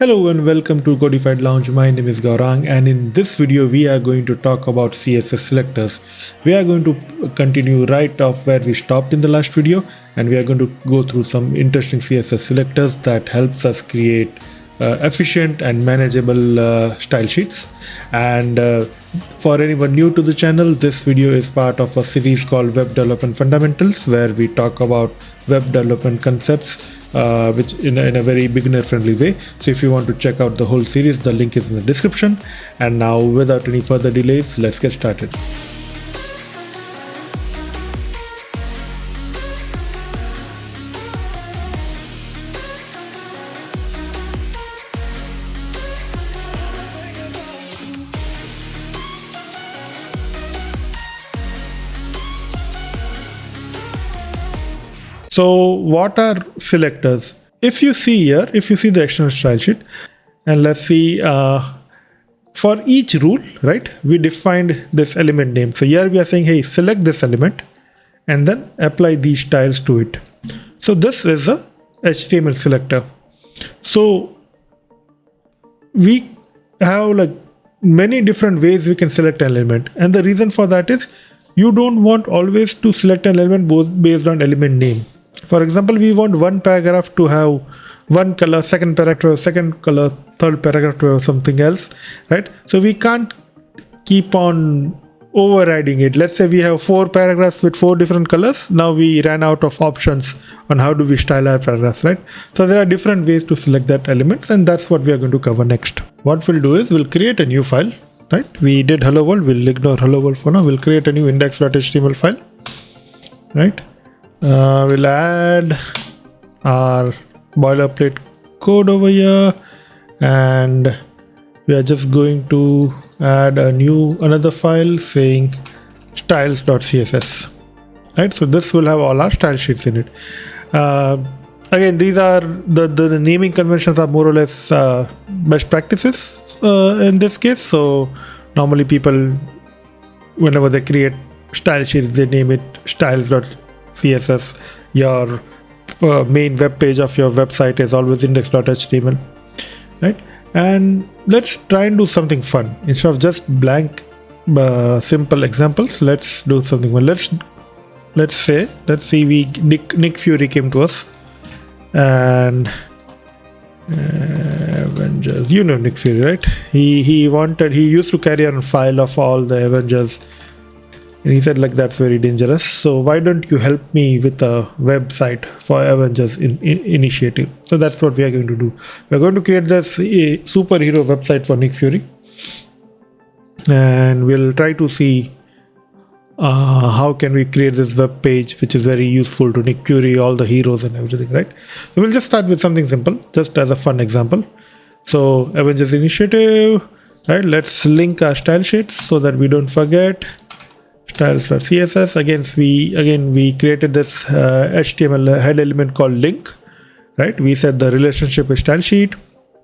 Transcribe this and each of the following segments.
Hello and welcome to Codified Lounge. My name is Gaurang, and in this video we are going to talk about CSS selectors. We are going to continue right off where we stopped in the last video, and we are going to go through some interesting CSS selectors that helps us create efficient and manageable style sheets. And for anyone new to the channel, this video is part of a series called Web Development Fundamentals, where we talk about web development concepts which in a very beginner friendly way. So if you want to check out the whole series, the link is in the description. And now without any further delays, let's get started. So what are selectors? If you see here, if you see the external style sheet, and let's see for each rule, right, we defined this element name. So here we are saying, hey, select this element and then apply these styles to it. So this is a HTML selector. So we have like many different ways we can select an element, and the reason for that is you don't want always to select an element both based on element name. For example, we want one paragraph to have one color, second paragraph to have second color, third paragraph to have something else, right? So we can't keep on overriding it. Let's say we have 4 paragraphs with 4 different colors. Now we ran out of options on how do we style our paragraphs, right? So there are different ways to select that elements, and that's what we are going to cover next. What we'll do is we'll create a new file, right? We did hello world. We'll ignore hello world for now. We'll create a new index.html file, right? We'll add our boilerplate code over here, and we are just going to add another file saying styles.css, right? So this will have all our style sheets in it. Again, these are the naming conventions are more or less best practices in this case. So normally people, whenever they create style sheets, they name it styles.css. Your main web page of your website is always index.html, right? And let's try and do something fun instead of just blank simple examples. Let's do something fun. Let's see Nick Fury came to us, and Avengers, you know Nick Fury, right? He used to carry on a file of all the Avengers. And he said, like, that's very dangerous. So why don't you help me with a website for Avengers initiative? So that's what we are going to do. We're going to create this superhero website for Nick Fury. And we'll try to see how can we create this web page, which is very useful to Nick Fury, all the heroes and everything, right? So we'll just start with something simple, just as a fun example. So Avengers initiative, right? Let's link our style sheets so that we don't forget. Styles.css. Again, we created this HTML head element called link, right? We said the relationship is style sheet,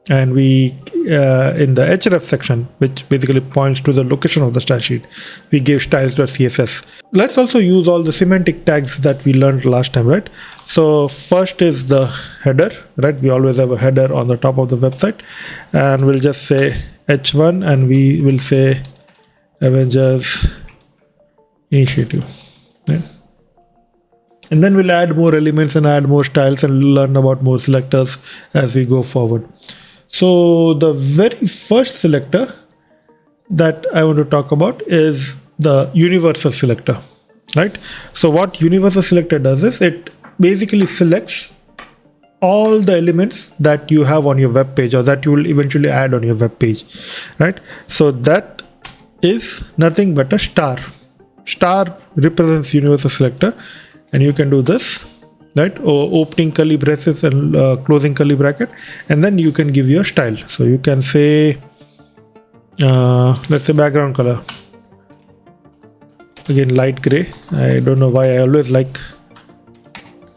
and we in the href section, which basically points to the location of the style sheet, we gave styles.css. Let's also use all the semantic tags that we learned last time, right? So first is the header, right? We always have a header on the top of the website, and we'll just say h1, and we will say Avengers initiative, yeah. And then we'll add more elements and add more styles and learn about more selectors as we go forward. So the very first selector that I want to talk about is the universal selector, right? So what universal selector does is it basically selects all the elements that you have on your web page, or that you will eventually add on your web page, right? So that is nothing but a star. Star represents universal selector, and you can do this, right? Or opening curly braces and closing curly bracket, and then you can give your style. So you can say, let's say background color, again light gray. I don't know why I always like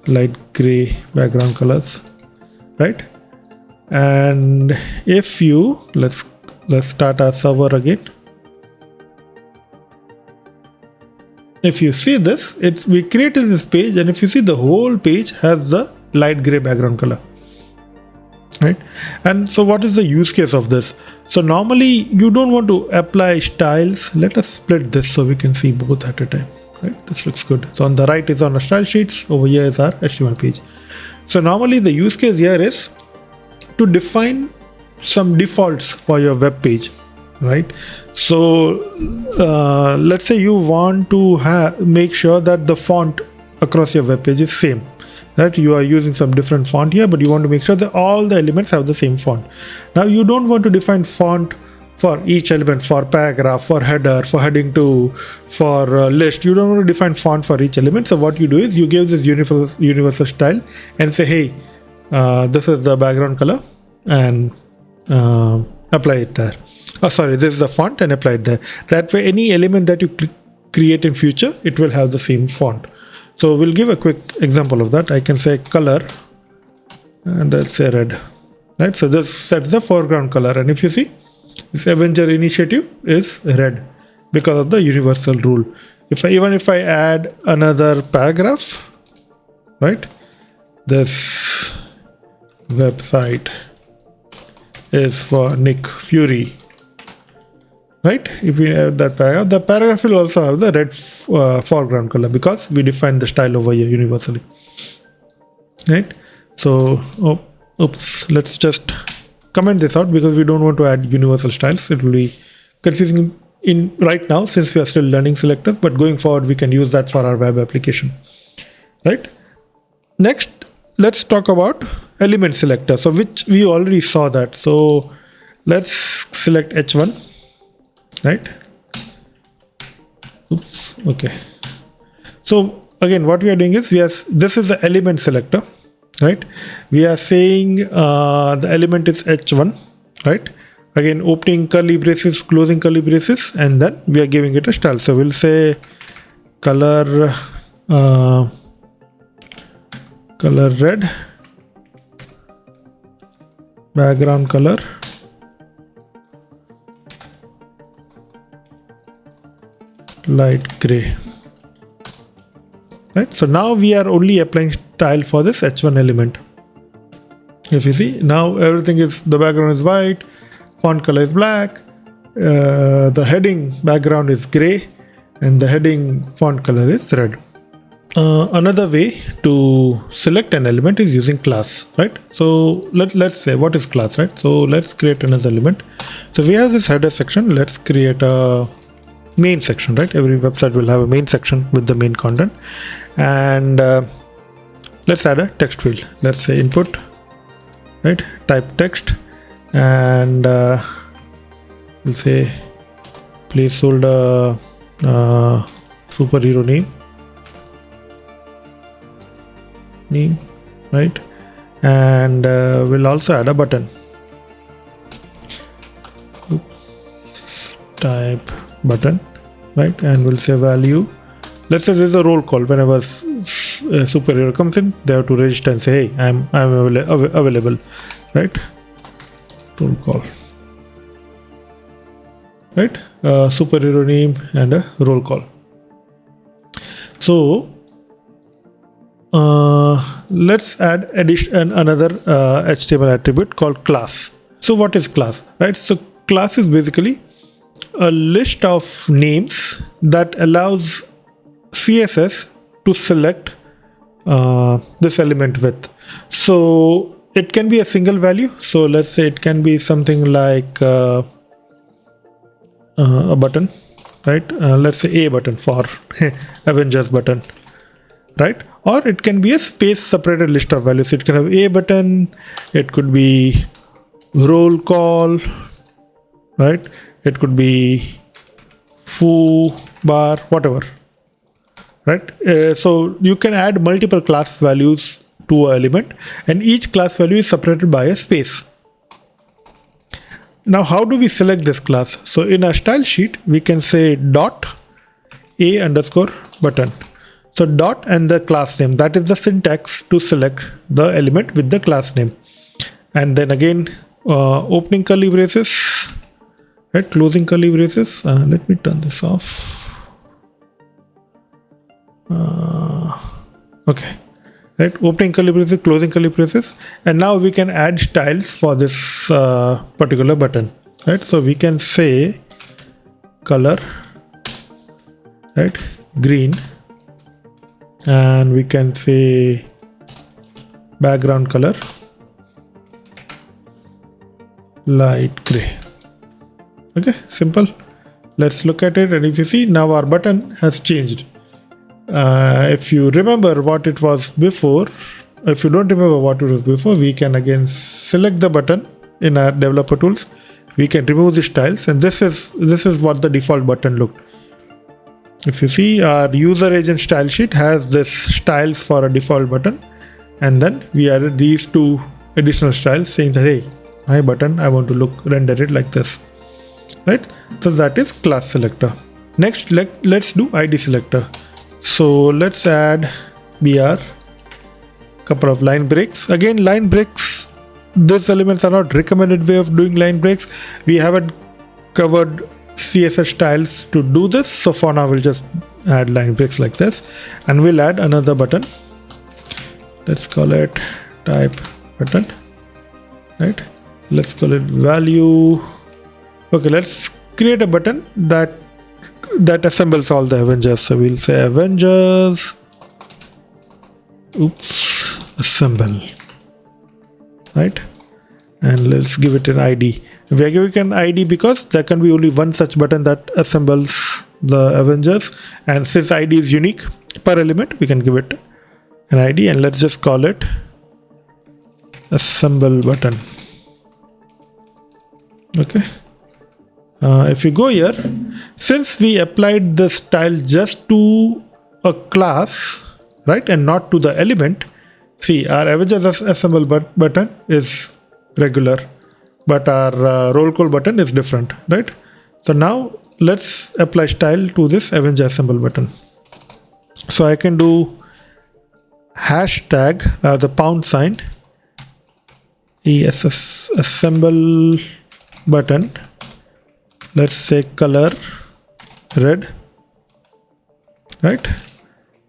light gray background colors, right? And if you let's start our server again. If you see this, we created this page, and if you see, the whole page has the light gray background color. right? And so what is the use case of this? So normally you don't want to apply styles. Let us split this so we can see both at a time, right? This looks good. So on the right is on our style sheets, over here is our HTML page. So normally the use case here is to define some defaults for your web page, right? So let's say you want to make sure that the font across your web page is same, that you are using some different font here, but you want to make sure that all the elements have the same font. Now you don't want to define font for each element, for paragraph, for header, for heading 2, for list. You don't want to define font for each element. So what you do is you give this universal style and say, hey, this is the background color, and apply it there. Oh, sorry, this is the font, and apply it there. That way any element that you create in future, it will have the same font. So we'll give a quick example of that. I can say color, and let's say red, right? So this sets the foreground color, and if you see, this Avenger initiative is red because of the universal rule. Even if I add another paragraph, right? This website is for Nick Fury, right? If we have that paragraph, the paragraph will also have the red foreground color because we define the style over here universally, right? So oops, let's just comment this out because we don't want to add universal styles. It will be confusing in right now since we are still learning selectors, but going forward we can use that for our web application, right? Next, let's talk about element selector, so which we already saw that. So let's select H1, right? Oops, okay. So again, what we are doing is this is the element selector, right? We are saying the element is H1, right? Again, opening curly braces, closing curly braces, and then we are giving it a style. So we'll say color red, background color light gray, right? So now we are only applying style for this H1 element. If you see, now everything is, the background is white, font color is black, the heading background is gray, and the heading font color is red. Another way to select an element is using class, right? So let's say, what is class, right? So let's create another element. So we have this header section. Let's create a main section, right? Every website will have a main section with the main content, and let's add a text field. Let's say input, right? Type text, and we'll say placeholder superhero name, right? And we'll also add a button. Type button, right? And we'll say value. Let's say there's a roll call. Whenever a superhero comes in, they have to register and say, hey, I'm available, right? Roll call, right? Superhero name and a roll call. So let's add another HTML attribute called class. So what is class, right? So class is basically a list of names that allows CSS to select this element with. So it can be a single value. So let's say it can be something like a button, right? Let's say a button for Avengers button, right? Or it can be a space separated list of values. It can have a button, it could be roll call, right? It could be foo bar, whatever, right? So you can add multiple class values to an element, and each class value is separated by a space. Now, how do we select this class? So in our style sheet, we can say dot a underscore button. So dot and the class name, that is the syntax to select the element with the class name. And then again, opening curly braces, right? Closing curly braces. Let me turn this off. Okay. right? Opening curly braces, closing curly braces, and now we can add styles for this particular button, right? So we can say color, right, green, and we can say background color light gray. Okay, simple. Let's look at it, and if you see, now our button has changed. If you remember what it was before, if you don't remember what it was before, we can again select the button in our developer tools. We can remove the styles, and this is what the default button looked. If you see, our user agent style sheet has this styles for a default button, and then we added these two additional styles saying that, hey, my button, I want to render it like this, right? So that is class selector. Next, let's do ID selector. So let's add BR, couple of line breaks. Again, line breaks, these elements are not recommended way of doing line breaks. We haven't covered CSS styles to do this, so for now we'll just add line breaks like this, and we'll add another button. Let's call it type button, right? Let's call it value. Okay, let's create a button that assembles all the Avengers. So we'll say Avengers, assemble, right? And let's give it an ID. We are giving an ID because there can be only one such button that assembles the Avengers, and since ID is unique per element, we can give it an ID, and let's just call it assemble button. Okay. If you go here, since we applied the style just to a class, right, and not to the element, see, our Avengers assemble button is regular, but our roll call button is different, right? So now let's apply style to this Avengers assemble button. So I can do hashtag the # ESS assemble button. Let's say color red, right?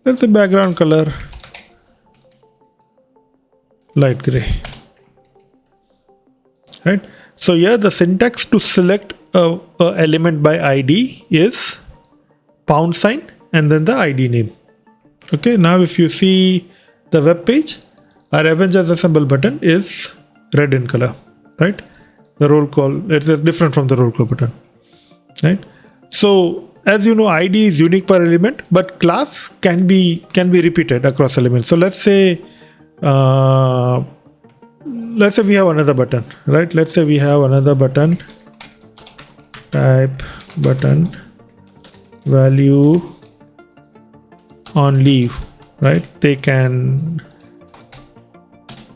Let's say background color light gray, right? So here the syntax to select a element by ID is # and then the ID name. Okay, now if you see the web page, our Avengers assemble button is red in color, right? The roll call, it is different from the roll call button, right? So as you know, ID is unique per element, but class can be repeated across elements. So let's say we have another button, right? Let's say we have another button, type button, value on leave, right? They can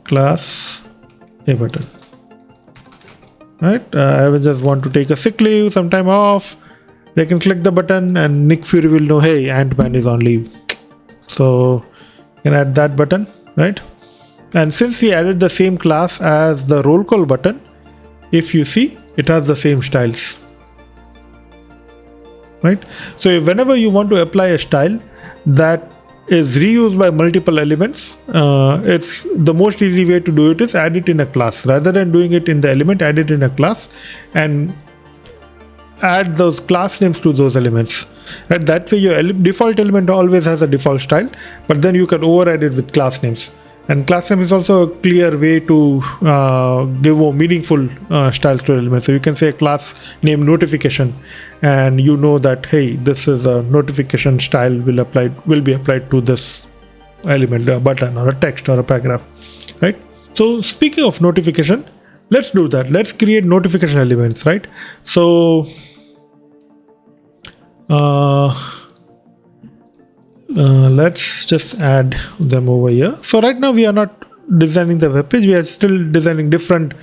class a button, right? I will just want to take a sick leave, some time off. They can click the button and Nick Fury will know, hey, Ant-Man is on leave. So you can add that button, right? And since we added the same class as the roll call button, if you see, it has the same styles, right? So whenever you want to apply a style that is reused by multiple elements, it's the most easy way to do it is add it in a class. Rather than doing it in the element, add it in a class and add those class names to those elements. And that way your default element always has a default style, but then you can override it with class names. And class name is also a clear way to give more meaningful styles to elements. So you can say class name notification, and you know that, hey, this is a notification style will be applied to this element, a button or a text or a paragraph, right? So speaking of notification, let's do that. Let's create notification elements, right? So let's just add them over here. So right now we are not designing the web page, we are still designing different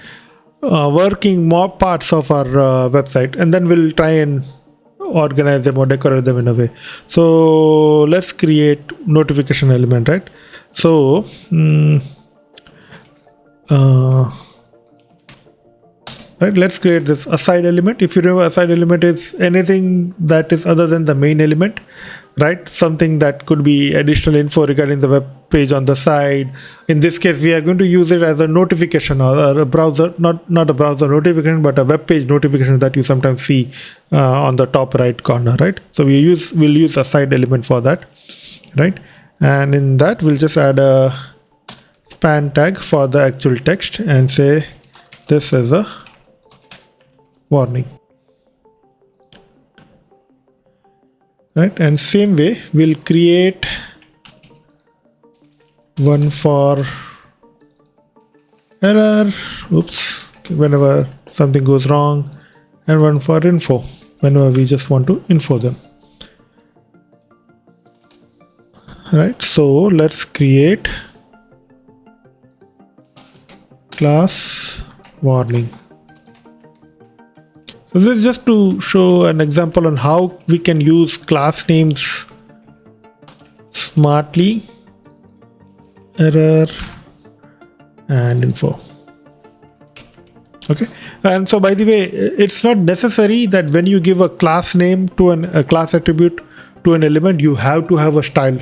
working more parts of our website, and then we'll try and organize them or decorate them in a way. So let's create notification element, right? So right? Let's create this aside element. If you remember, aside element is anything that is other than the main element, right? Something that could be additional info regarding the web page on the side. In this case, we are going to use it as a notification or a browser, not a browser notification, but a web page notification that you sometimes see on the top right corner, right? So we'll use aside element for that, right? And in that, we'll just add a span tag for the actual text and say this is a warning, right? And same way we'll create one for error, oops, whenever something goes wrong, and one for info whenever we just want to info them, right? So let's create class warning. So this is just to show an example on how we can use class names smartly. Error and info. Okay, and so by the way, it's not necessary that when you give a class name to a class attribute to an element, you have to have a style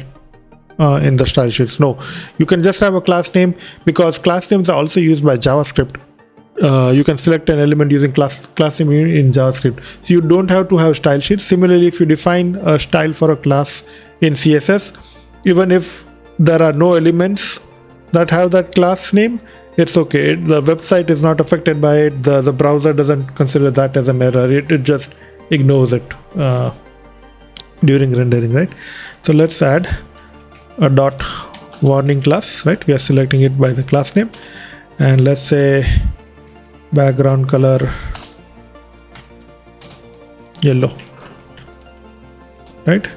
in the style sheets. No, you can just have a class name, because class names are also used by JavaScript. You can select an element using class name in JavaScript. So you don't have to have style sheets. Similarly, if you define a style for a class in CSS, even if there are no elements that have that class name, it's okay. The website is not affected by it. The browser doesn't consider that as an error. It just ignores it during rendering, right? So let's add a dot warning class, right? We are selecting it by the class name, and let's say background color yellow, right?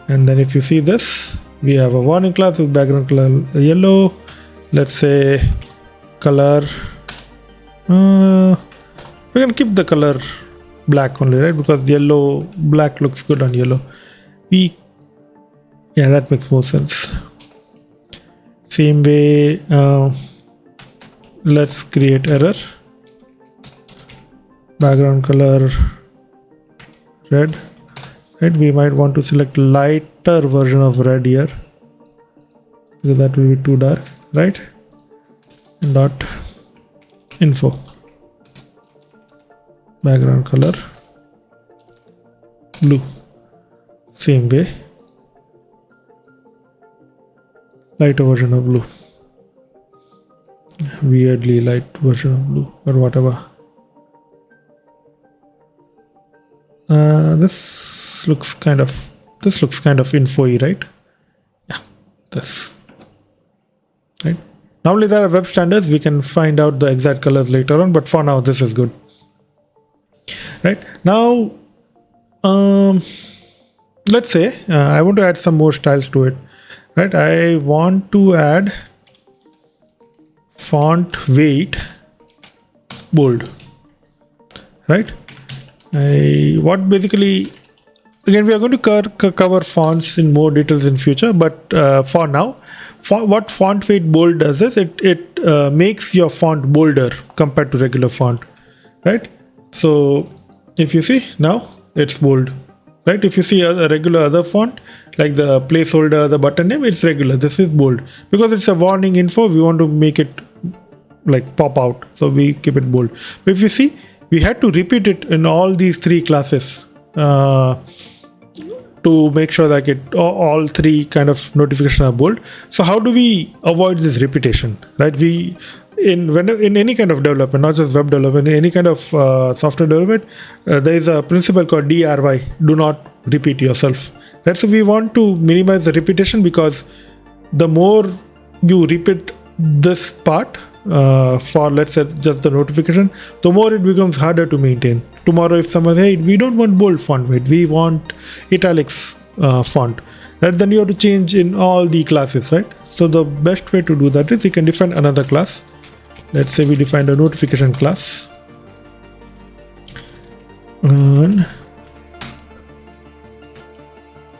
And then if you see this, we have a warning class with background color yellow. Let's say color, we can keep the color black only, right? Because black looks good on yellow. Yeah, that makes more sense. Same way, let's create error, background color red, right? We might want to select lighter version of red here, because that will be too dark, right? And dot info, background color blue. Same way, lighter version of blue, weirdly light version of blue, but whatever. This looks kind of info-y, right? Yeah, this, right? Normally there are web standards, we can find out the exact colors later on, but for now this is good, right? Now let's say I want to add some more styles to it, right? I want to add font weight bold, right? Basically, again, we are going to cover fonts in more details in future, but for now, what font weight bold does is it makes your font bolder compared to regular font, right? So if you see now, it's bold, right? If you see a regular other font, like the placeholder, the button name, it's regular. This is bold because it's a warning info. We want to make it like pop out, so we keep it bold. But if you see, we had to repeat it in all these three classes to make sure that all three kind of notifications are bold. So how do we avoid this repetition, right? In any kind of development, not just web development, any kind of software development, there is a principle called DRY, do not repeat yourself, right? So we want to minimize the repetition, because the more you repeat this part for, let's say, just the notification, the more it becomes harder to maintain. Tomorrow if someone says, hey, we don't want bold font weight, we want italics font, right? Then you have to change in all the classes, right? So the best way to do that is you can define another class. Let's say we defined a notification class, and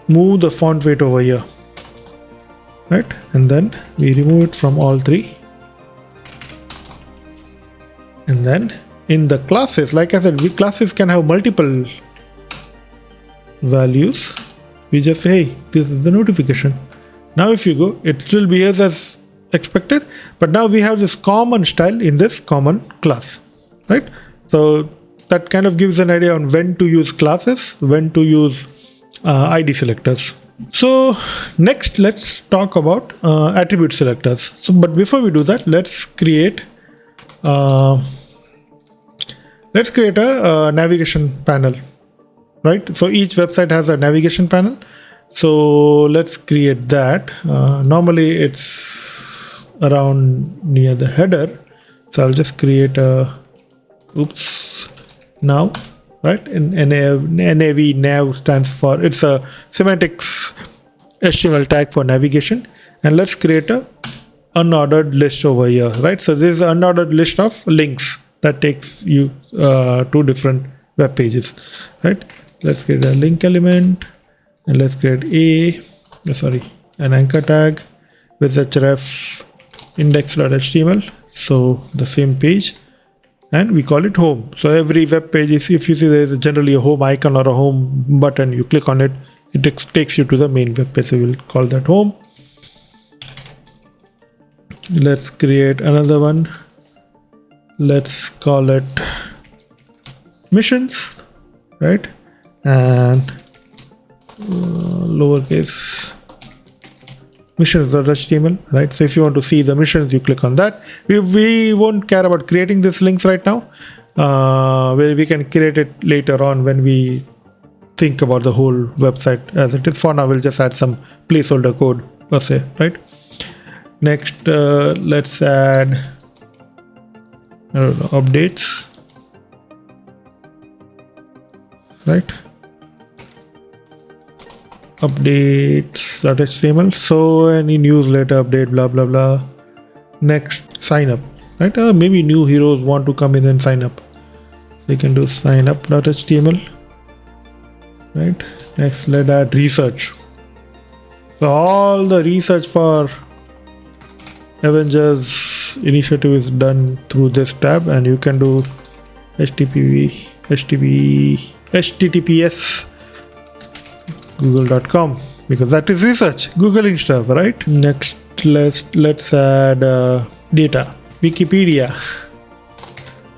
move the font weight over here, right? And then we remove it from all three, and then in the classes, like I said, classes can have multiple values. We just say, hey, this is the notification. Now if you go, it still behaves as expected, but now we have this common style in this common class, right? So that kind of gives an idea on when to use classes, when to use ID selectors. So next, let's talk about attribute selectors. So, but before we do that, let's create a navigation panel, right? So each website has a navigation panel. So let's create that. Normally it's around near the header. So I'll just create a now, right? And nav stands for, it's a semantics HTML tag for navigation. And let's create a unordered list over here, right? So this is an unordered list of links that takes you to different web pages, right? Let's create a link element, and let's create an anchor tag with href index.html. So the same page, and we call it home. So every web page is, if you see there is generally a home icon or a home button, you click on it, it takes you to the main web page. So we'll call that home. Let's create another one. Let's call it missions, right? And lowercase missions.html, right? So if you want to see the missions, you click on that. We won't care about creating these links right now. Where we can create it later on when we think about the whole website as it is. For now, we'll just add some placeholder code per se, right? Next, let's add, I don't know, updates, right? Updates.html. So any newsletter update, blah blah blah. Next, sign up, right? Maybe new heroes want to come in and sign up. They can do sign up.html, right? Next, let's add research. So all the research for Avengers initiative is done through this tab, and you can do https google.com, because that is research, googling stuff, right? Next, let's add data, Wikipedia,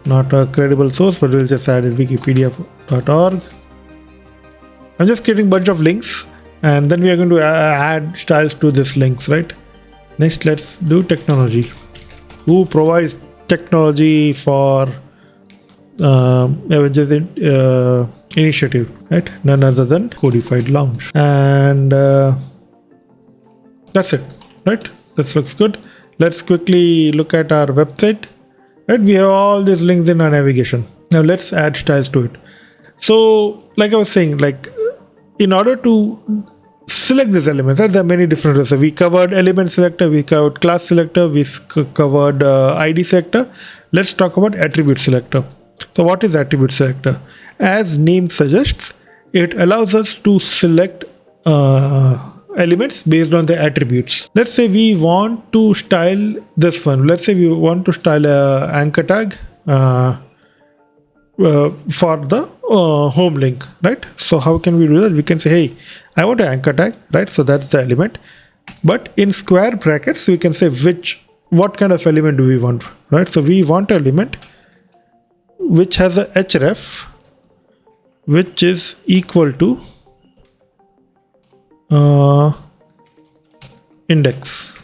not a credible source, but we'll just add it, wikipedia.org. I'm just creating a bunch of links, and then we are going to add styles to these links, right? Next, let's do technology. Who provides technology for Avengers initiative, right? None other than Codified Lounge. And that's it, right? This looks good. Let's quickly look at our website, right? We have all these links in our navigation. Now let's add styles to it. So like I was saying, like in order to select these elements, right, there are many different ways. So we covered element selector, we covered class selector, we covered ID selector. Let's talk about attribute selector. So what is attribute selector? As name suggests, it allows us to select elements based on the attributes. Let's say we want to style this one. Let's say we want to style an anchor tag for the home link, right? So how can we do that? We can say, hey, I want an anchor tag, right? So that's the element. But in square brackets, we can say what kind of element do we want, right? So we want an element which has a href which is equal to index,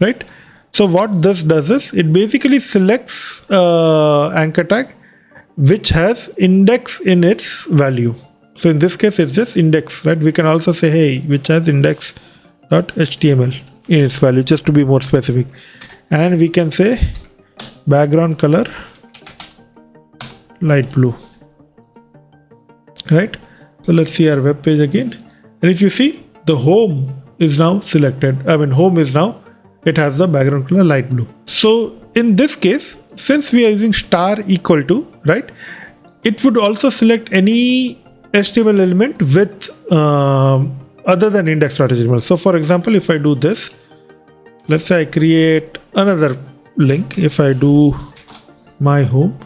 right? So what this does is it basically selects anchor tag which has index in its value. So in this case, it's just index, right? We can also say, hey, which has index.html in its value, just to be more specific. And we can say background color light blue, right? So let's see our web page again. And if you see, the home is now selected. Home is now, it has the background color light blue. So in this case, since we are using star equal to, right, it would also select any HTML element with other than index.html. So for example, if I do this, let's say I create another link. If I do my home.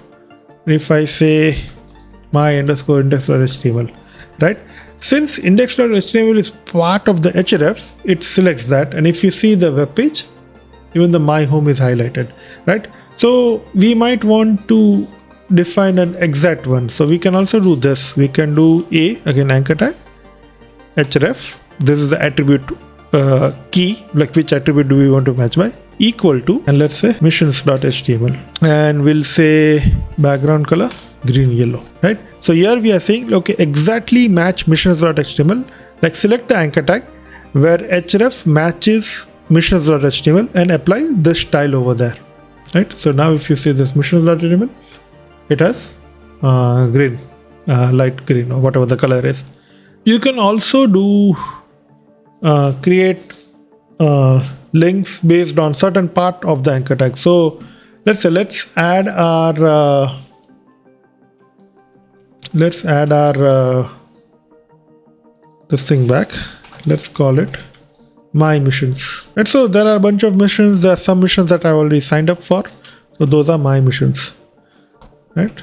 If I say my underscore index.html, right? Since index.html is part of the href, it selects that. And if you see the web page, even the my home is highlighted, right? So we might want to define an exact one. So we can also do this. We can do again anchor tag, href. This is the attribute key, like which attribute do we want to match by, equal to, and let's say missions.html, and we'll say background color green yellow, right? So here we are saying, okay, exactly match missions.html, like select the anchor tag where href matches missions.html and apply the style over there, right? So now if you see this missions.html, it has green, light green, or whatever the color is. You can also do create links based on certain part of the anchor tag. So let's say let's add our this thing back. Let's call it my missions. And so there are a bunch of missions. There are some missions that I've already signed up for. So those are my missions, right?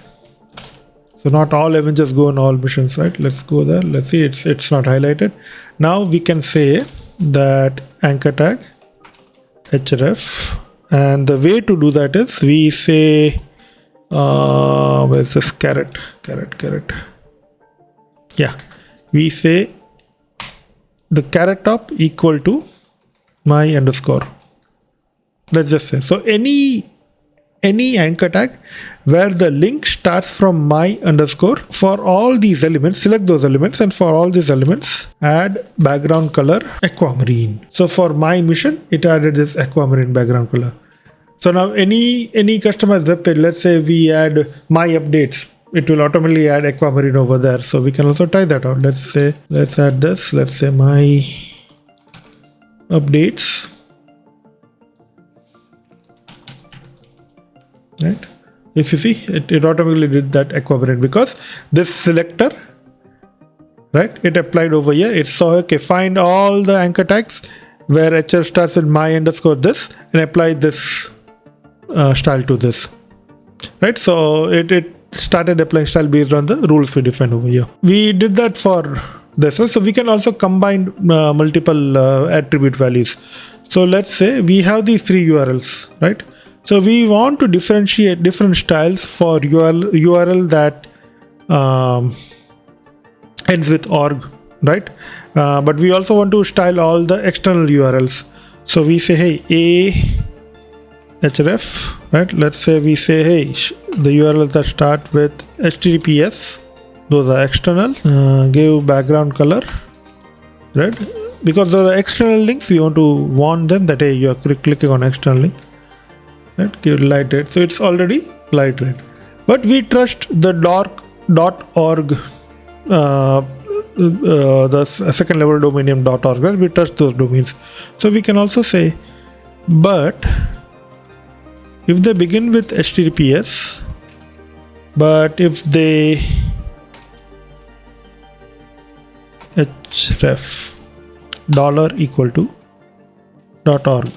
So not all Avengers go on all missions, right? Let's go there. Let's see, it's not highlighted. Now we can say that anchor tag href, and the way to do that is we say where's this caret? Yeah, we say the caret top equal to my underscore. Let's just say, so any anchor tag where the link starts from my underscore, for all these elements, select those elements, and for all these elements add background color aquamarine. So for my mission, it added this aquamarine background color. So now any customized web page, let's say we add my updates, it will automatically add aquamarine over there. So we can also try that out. Let's add this. Let's say my updates, right? If you see, it automatically did that aquamarine because this selector, right, it applied over here. It saw, okay, find all the anchor tags where hr starts with my underscore this and apply this style to this, right? So it started applying style based on the rules we defined over here. We did that for this. So we can also combine multiple attribute values. So let's say we have these three URLs, right? So we want to differentiate different styles for URL that ends with org, right? But we also want to style all the external URLs. So we say, hey, href, right? Let's say we say, hey, the URLs that start with HTTPS, those are external. Give background color red, because there are external links. We want to warn them that, hey, you are clicking on external link. Right? Give light red. So it's already light red. But we trust the .org, the second level domain name .org, right? We trust those domains. So we can also say, but if they begin with HTTPS, but if they href $equal to .org.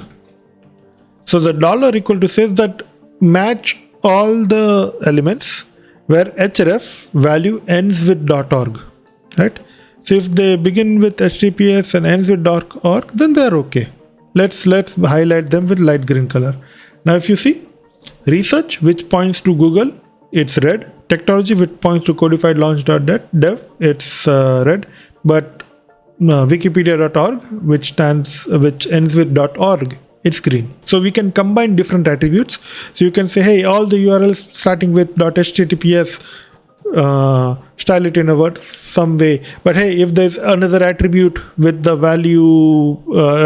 So the $equal to says that match all the elements where href value ends with .org, right? So if they begin with HTTPS and ends with .org, then they're okay. Let's highlight them with light green color. Now if you see research, which points to Google, it's red. Technology, which points to codified launch.dev, it's red. But wikipedia.org, which ends with .org, it's green. So we can combine different attributes. So you can say, hey, all the URLs starting with .https, style it in a word some way. But hey, if there's another attribute with the value,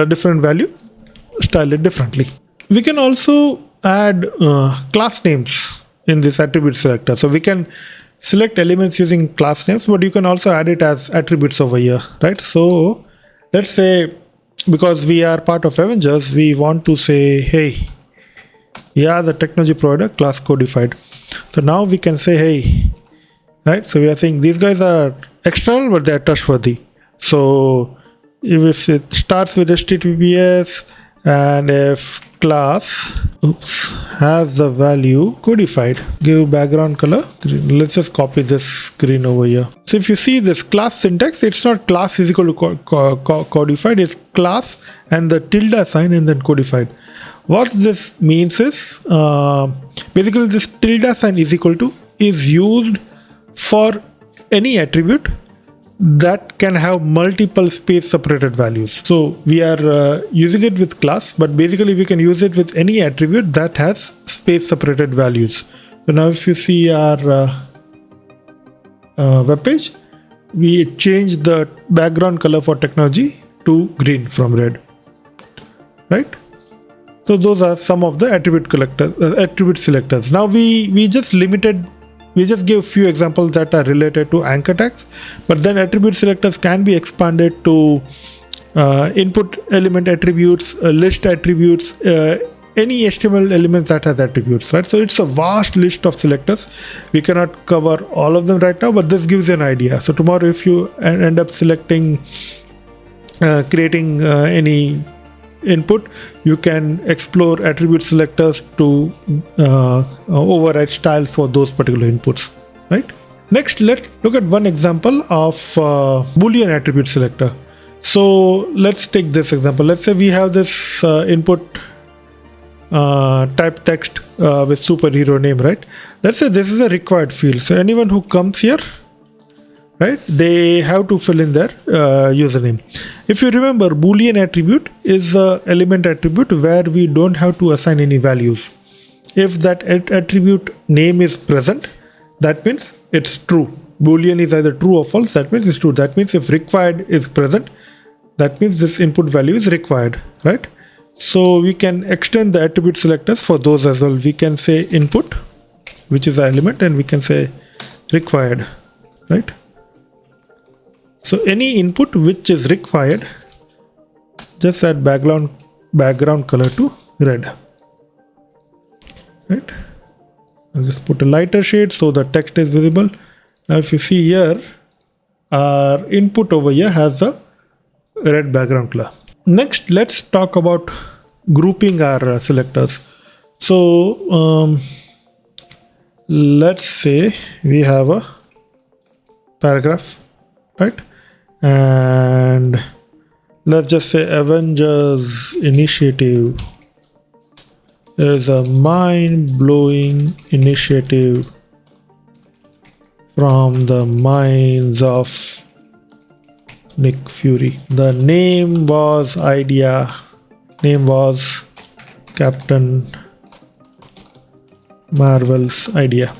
different value, style it differently. We can also add class names in this attribute selector. So we can select elements using class names, but you can also add it as attributes over here, right? So let's say, because we are part of Avengers, we want to say, hey, yeah, the technology provider class codified. So now we can say, hey, right? So we are saying these guys are external, but they are trustworthy. So if it starts with HTTPS And if class has the value codified, give background color green. Let's just copy this green over here. So if you see this class syntax, it's not class is equal to codified, it's class and the tilde sign and then codified. What this means is basically this tilde sign is equal to is used for any attribute that can have multiple space separated values. So we are using it with class, but basically we can use it with any attribute that has space separated values. So now if you see our web page, we changed the background color for technology to green from red, right? So those are some of the attribute selectors. Now we just gave a few examples that are related to anchor tags, but then attribute selectors can be expanded to input element attributes, list attributes, any HTML elements that has attributes, right? So it's a vast list of selectors. We cannot cover all of them right now, but this gives you an idea. So tomorrow, if you end up selecting, creating any input, you can explore attribute selectors to override styles for those particular inputs, right? Next, let's look at one example of Boolean attribute selector. So let's take this example. Let's say we have this input type text with superhero name, right? Let's say this is a required field. So anyone who comes here, right, they have to fill in their username. If you remember, Boolean attribute is an element attribute where we don't have to assign any values. If that attribute name is present, that means it's true. Boolean is either true or false, that means it's true. That means if required is present, that means this input value is required, right? So we can extend the attribute selectors for those as well. We can say input, which is the element, and we can say required, right? So any input which is required, just add background color to red, right? I'll just put a lighter shade so the text is visible. Now if you see here, our input over here has a red background color. Next, let's talk about grouping our selectors. So let's say we have a paragraph, right? And let's just say Avengers Initiative is a mind-blowing initiative from the minds of Nick Fury. The name was Captain Marvel's idea,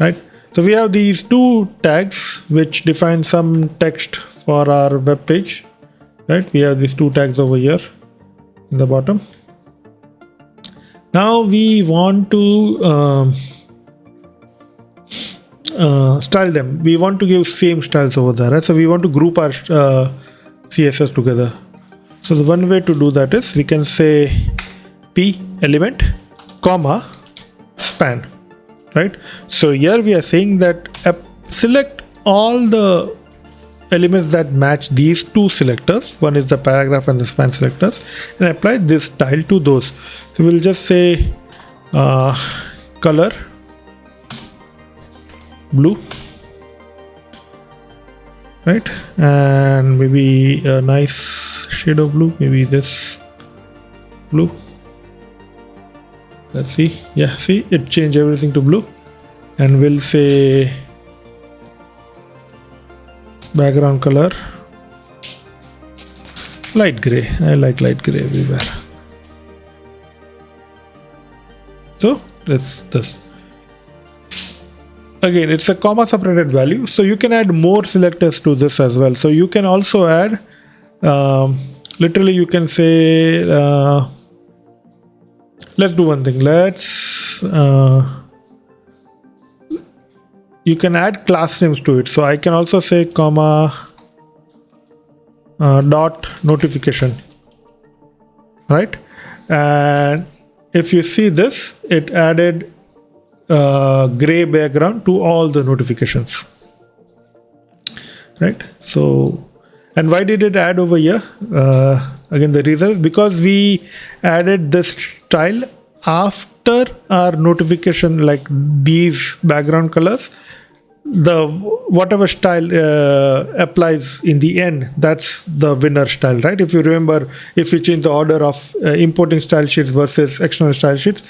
right? So we have these two tags which define some text for our web page, right? We have these two tags over here in the bottom. Now we want to style them. We want to give same styles over there, right? So we want to group our CSS together. So the one way to do that is we can say p element comma span, right? So here we are saying that select all the elements that match these two selectors. One is the paragraph and the span selectors, and apply this style to those. So we'll just say color blue, right? And maybe a nice shade of blue, maybe this blue. Let's see. Yeah, see, it changed everything to blue. And we'll say background color light gray. I like light gray everywhere. So that's this. Again, it's a comma separated value, so you can add more selectors to this as well. So you can also add literally you can say let's do one thing. Let's you can add class names to it. So I can also say comma dot notification, right? And if you see this, it added gray background to all the notifications, right? So, and why did it add over here? Again, the reason is because we added this style after our notification, like these background colors. The whatever style applies in the end, that's the winner style, right? If you remember, if you change the order of importing style sheets versus external style sheets,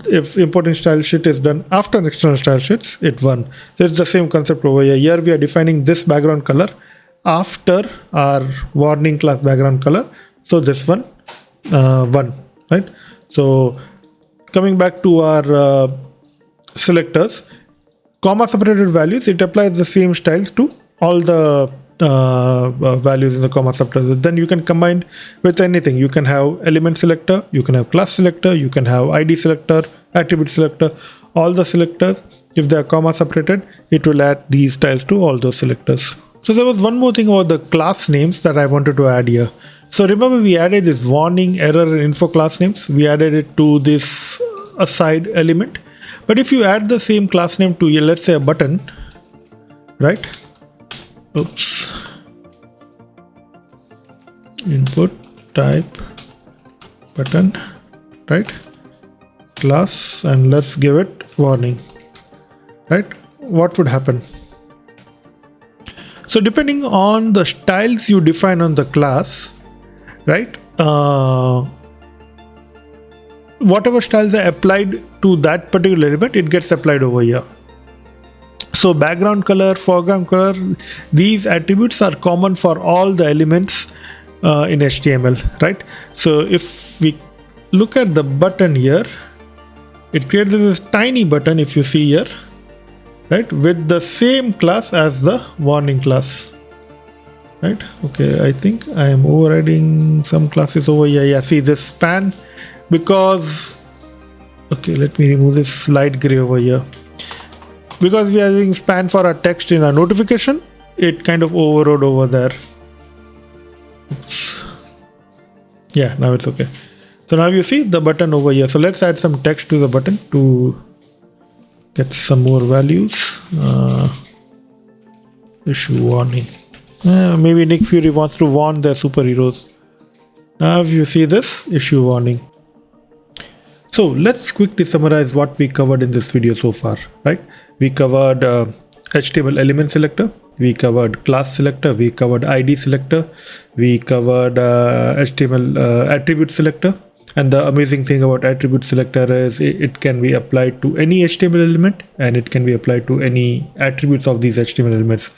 if importing style sheet is done after external style sheets, it won. So it's the same concept over here. Here we are defining this background color after our warning class background color. So this one won, right? So coming back to our selectors, comma separated values, it applies the same styles to all the values in the comma separated. Then you can combine with anything. You can have element selector, you can have class selector, you can have ID selector, attribute selector, all the selectors. If they are comma separated, it will add these styles to all those selectors. So there was one more thing about the class names that I wanted to add here. So remember, we added this warning, error, and info class names. We added it to this aside element. But if you add the same class name to, let's say, a button, right? Oops. Input type button, right? Class, and let's give it warning, right? What would happen? So depending on the styles you define on the class, right? Whatever styles are applied to that particular element, it gets applied over here. So background color, foreground color, these attributes are common for all the elements in HTML, right? So if we look at the button here, it creates this tiny button, if you see here, right, with the same class as the warning class, right? Okay, I think I am overriding some classes over here. Yeah, see this span, because, okay, let me remove this light gray over here. Because we are using span for our text in our notification, it kind of overrode over there. Oops. Yeah, now it's okay. So now you see the button over here. So let's add some text to the button to get some more values. Issue warning. Maybe Nick Fury wants to warn their superheroes. Now if you see this, issue warning. So let's quickly summarize what we covered in this video so far, right? We covered HTML element selector, we covered class selector, we covered ID selector, we covered HTML attribute selector. And the amazing thing about attribute selector is it can be applied to any HTML element, and it can be applied to any attributes of these HTML elements.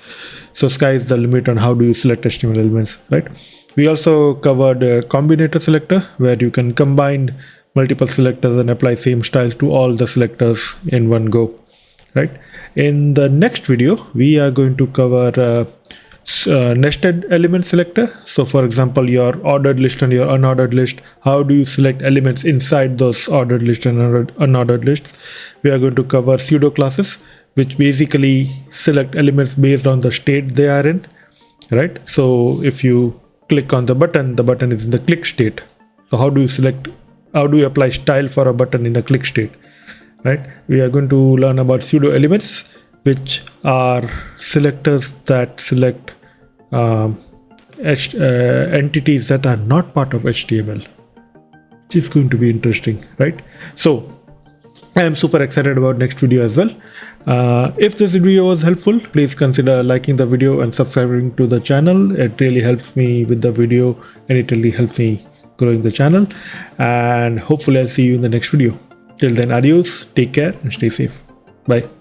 So sky is the limit on how do you select HTML elements, right? We also covered combinator selector, where you can combine multiple selectors and apply same styles to all the selectors in one go, right? In the next video, we are going to cover nested element selector. So for example, your ordered list and your unordered list, how do you select elements inside those ordered list and unordered lists? We are going to cover pseudo classes, which basically select elements based on the state they are in, right? So if you click on the button is in the click state. So how do you apply style for a button in a click state, right? We are going to learn about pseudo elements, which are selectors that select entities that are not part of HTML, which is going to be interesting, right? So I am super excited about next video as well. If this video was helpful, please consider liking the video and subscribing to the channel. It really helps me with the video, and it really helps me growing the channel. And hopefully I'll see you in the next video. Till then, adios, take care and stay safe. Bye.